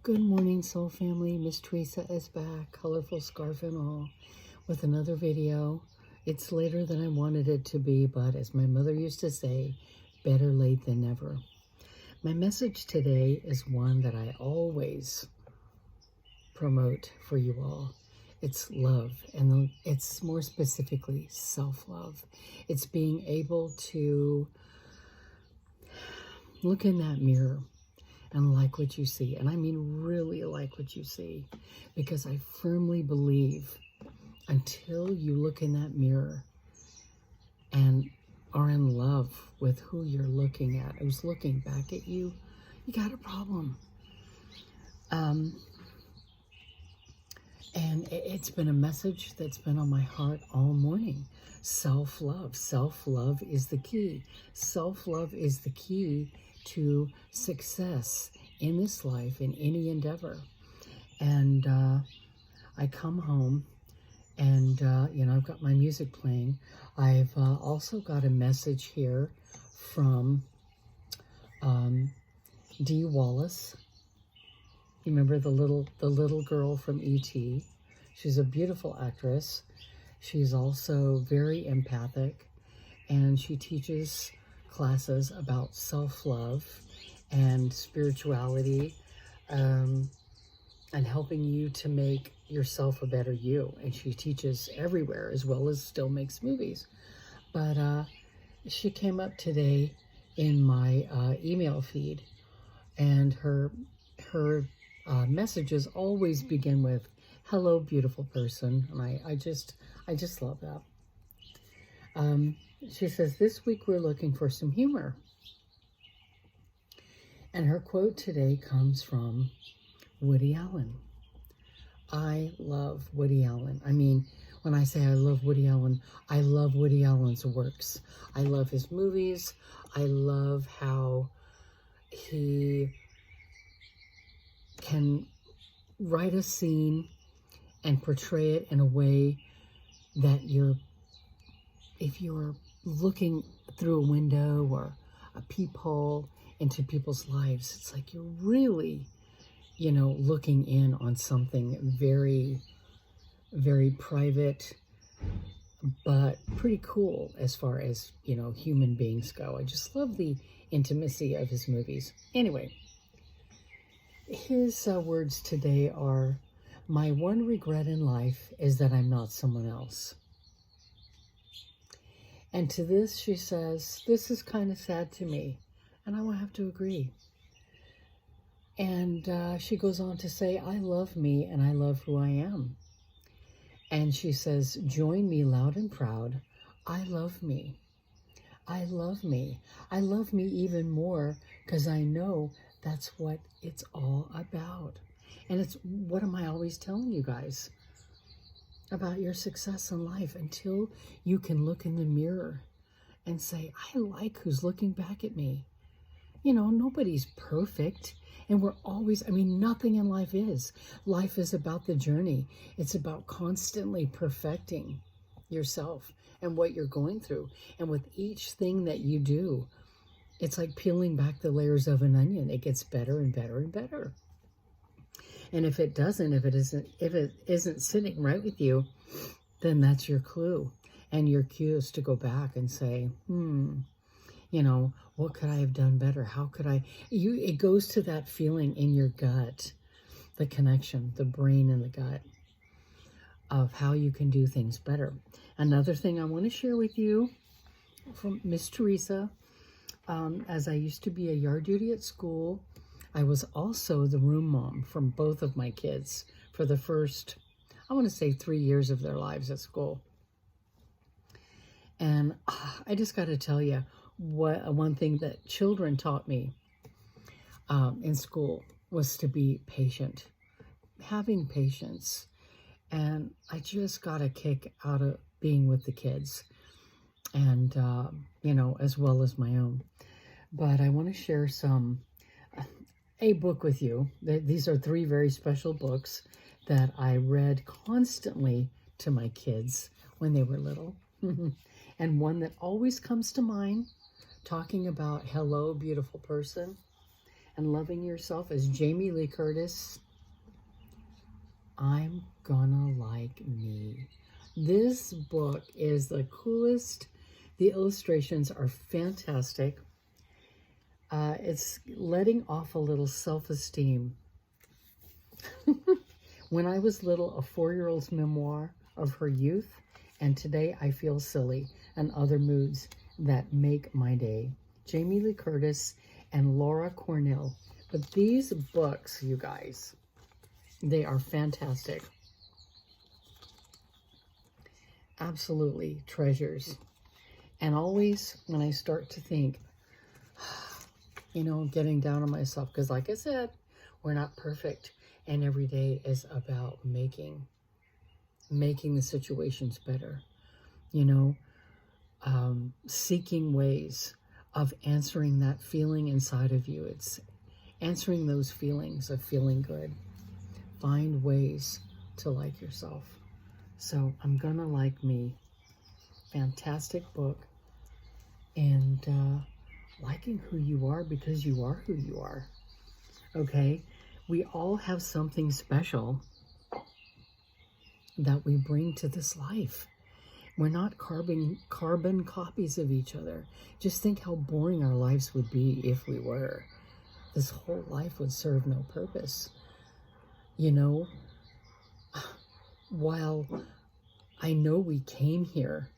Good morning, soul family. Miss Teresa is back, colorful scarf and all, with another video. It's later than I wanted it to be, but as my mother used to say, better late than never. My message today is one that I always promote for you all. It's love, and it's more specifically self-love. It's being able to look in that mirror and like what you see. And I mean really like what you see, because I firmly believe until you look in that mirror and are in love with who you're looking at, who's looking back at you, you got a problem. And it's been a message that's been on my heart all morning. Self-love. Self-love is the key. Self-love is the key to success in this life, in any endeavor. And I come home and, I've got my music playing. I've also got a message here from Dee Wallace. You remember the little girl from E.T.? She's a beautiful actress. She's also very empathic, and she teaches classes about self-love and spirituality, and helping you to make yourself a better you. And she teaches everywhere, as well as still makes movies. But she came up today in my email feed, and her messages always begin with, "Hello, beautiful person," and I just love that. She says, "This week we're looking for some humor." And her quote today comes from Woody Allen. I love Woody Allen. I mean, when I say I love Woody Allen, I love Woody Allen's works. I love his movies. I love how he can write a scene and portray it in a way that if you're looking through a window or a peephole into people's lives, it's like you're really, looking in on something very, very private, but pretty cool as far as, human beings go. I just love the intimacy of his movies. Anyway, his words today are, "My one regret in life is that I'm not someone else." And to this, she says, "This is kind of sad to me." And I will have to agree. And she goes on to say, "I love me and I love who I am." And she says, "Join me loud and proud. I love me. I love me. I love me even more because I know that's what it's all about." And it's, what am I always telling you guys about your success in life? Until you can look in the mirror and say, "I like who's looking back at me." Nobody's perfect. And we're always, nothing in life is. Life is about the journey. It's about constantly perfecting yourself and what you're going through. And with each thing that you do, it's like peeling back the layers of an onion. It gets better and better and better. And if it isn't sitting right with you, then that's your clue. And your cue is to go back and say, what could I have done better? How could it goes to that feeling in your gut, the connection, the brain and the gut, of how you can do things better. Another thing I want to share with you from Miss Teresa, as I used to be a yard duty at school, I was also the room mom from both of my kids for the first, I want to say 3 years of their lives at school. And I just got to tell you, one thing that children taught me in school was to be patient, having patience. And I just got a kick out of being with the kids, and, as well as my own. But I want to share a book with you. These are 3 very special books that I read constantly to my kids when they were little. And one that always comes to mind, talking about hello, beautiful person, and loving yourself, as Jamie Lee Curtis, I'm gonna like me. This book is the coolest. The illustrations are fantastic. It's letting off a little self-esteem. When I was little, a 4-year-old's memoir of her youth, and today I feel silly, and other moods that make my day. Jamie Lee Curtis and Laura Cornell. But these books, you guys, they are fantastic. Absolutely treasures. And always when I start to think, getting down on myself, because like I said, we're not perfect. And every day is about making the situations better. Seeking ways of answering that feeling inside of you. It's answering those feelings of feeling good. Find ways to like yourself. So I'm gonna like me. Fantastic book. And liking who you are because you are who you are. Okay? We all have something special that we bring to this life. We're not carbon copies of each other. Just think how boring our lives would be if we were. This whole life would serve no purpose. While I know we came here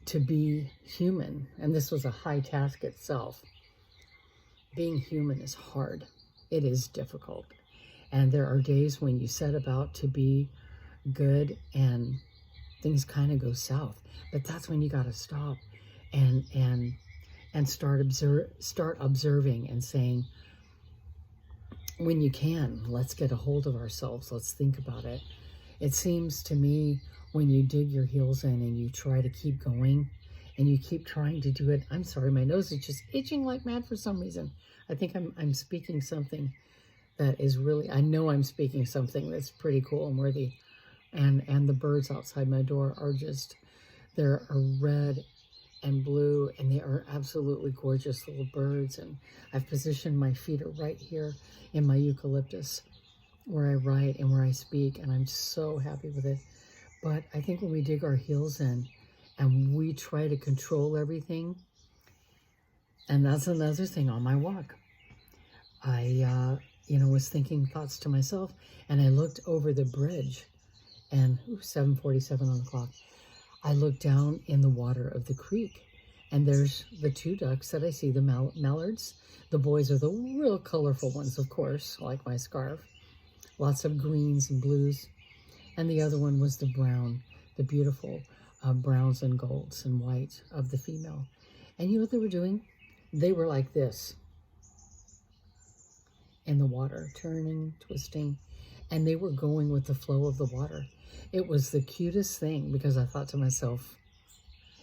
to be human, and this was a high task itself, being human is hard. It is difficult. And there are days when you set about to be good and things kind of go south. But that's when you got to stop and start observing and saying, when you can, let's get a hold of ourselves. Let's think about it. It seems to me when you dig your heels in and you try to keep going and you keep trying to do it. I'm sorry, my nose is just itching like mad for some reason. I think I'm speaking something that is really, I know I'm speaking something that's pretty cool and worthy. And the birds outside my door are just, they're red and blue, and they are absolutely gorgeous little birds. And I've positioned my feet right here in my eucalyptus where I write and where I speak, and I'm so happy with it. But I think when we dig our heels in and we try to control everything, and that's another thing on my walk. I, was thinking thoughts to myself, and I looked over the bridge, and 7:47 on the clock. I looked down in the water of the creek, and there's the 2 ducks that I see, the mallards. The boys are the real colorful ones, of course, like my scarf. Lots of greens and blues. And the other one was the brown, the beautiful browns and golds and white of the female. And you know what they were doing? They were like this in the water, turning, twisting, and they were going with the flow of the water. It was the cutest thing, because I thought to myself,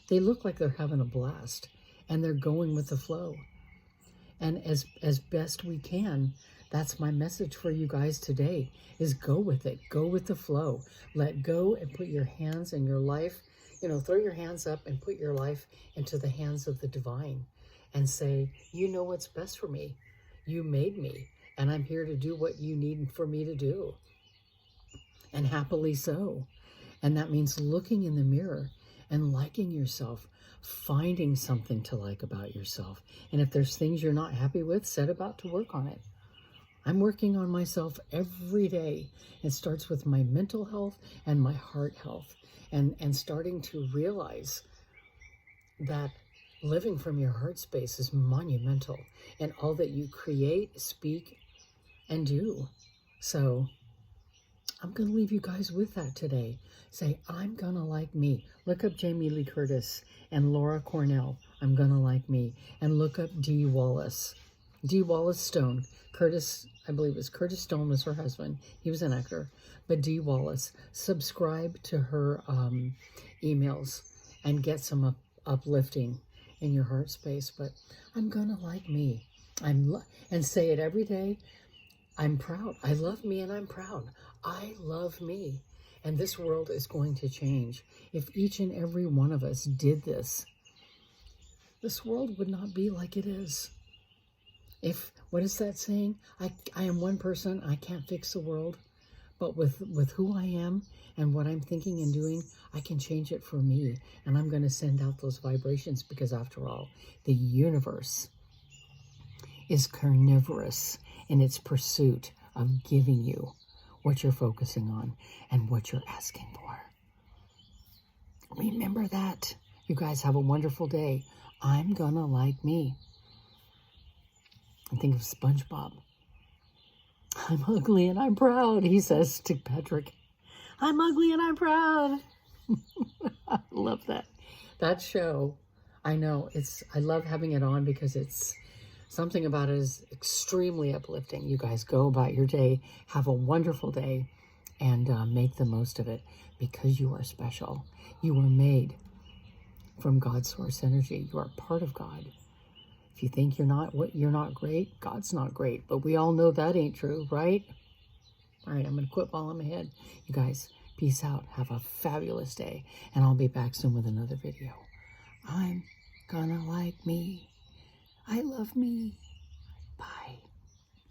they look like they're having a blast and they're going with the flow. And as best we can, that's my message for you guys today, is go with it. Go with the flow. Let go and put your hands in your life. Throw your hands up and put your life into the hands of the divine and say, you know what's best for me. You made me, and I'm here to do what you need for me to do. And happily so. And that means looking in the mirror and liking yourself, finding something to like about yourself. And if there's things you're not happy with, set about to work on it. I'm working on myself every day. It starts with my mental health and my heart health, and starting to realize that living from your heart space is monumental in all that you create, speak, and do. So I'm going to leave you guys with that today. Say, I'm going to like me. Look up Jamie Lee Curtis and Laura Cornell. I'm going to like me. And look up Dee Wallace. Dee Wallace Stone. Curtis, I believe it was Curtis Stone was her husband. He was an actor. But Dee Wallace. Subscribe to her emails and get some uplifting in your heart space. But I'm going to like me. And say it every day. I'm proud. I love me and I'm proud. I love me. And this world is going to change. If each and every one of us did this, this world would not be like it is. What is that saying? I am one person, I can't fix the world, but with who I am and what I'm thinking and doing, I can change it for me. And I'm going to send out those vibrations, because after all, the universe is carnivorous in its pursuit of giving you what you're focusing on and what you're asking for. Remember that. You guys have a wonderful day. I'm gonna like me. And think of SpongeBob. I'm ugly and I'm proud, he says to Patrick. I'm ugly and I'm proud. I love that. That show, I know, I love having it on because it's something about it is extremely uplifting. You guys go about your day, have a wonderful day, and make the most of it, because you are special. You were made from God's source energy. You are part of God. If you think you're not great, God's not great. But we all know that ain't true, right? All right, I'm going to quit while I'm ahead. You guys, peace out. Have a fabulous day. And I'll be back soon with another video. I'm gonna like me. I love me.